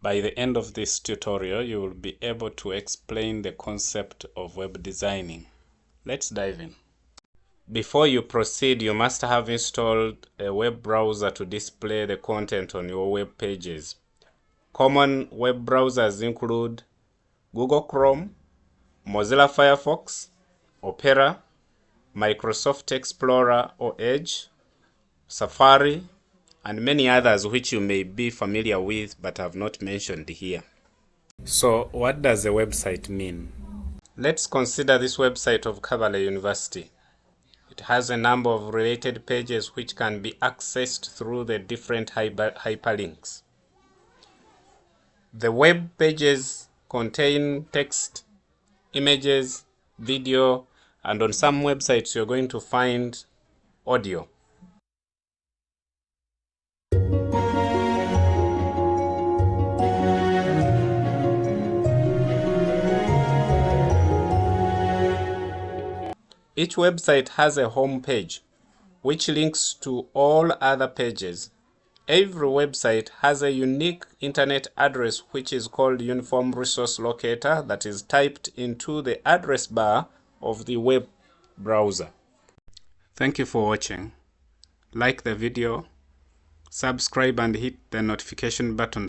By the end of this tutorial, you will be able to explain the concept of web designing. Let's dive in. Before you proceed, you must have installed a web browser to display the content on your web pages. Common web browsers include Google Chrome, Mozilla Firefox, Opera, Microsoft Explorer or Edge, Safari, and many others which you may be familiar with but have not mentioned here. So, what does a website mean? Let's consider this website of Kabale University. It has a number of related pages which can be accessed through the different hyperlinks. The web pages contain text, images, video, and on some websites you're going to find audio. Each website has a home page which links to all other pages. Every website has a unique internet address which is called Uniform Resource Locator that is typed into the address bar of the web browser. Thank you for watching. Like the video, subscribe and hit the notification button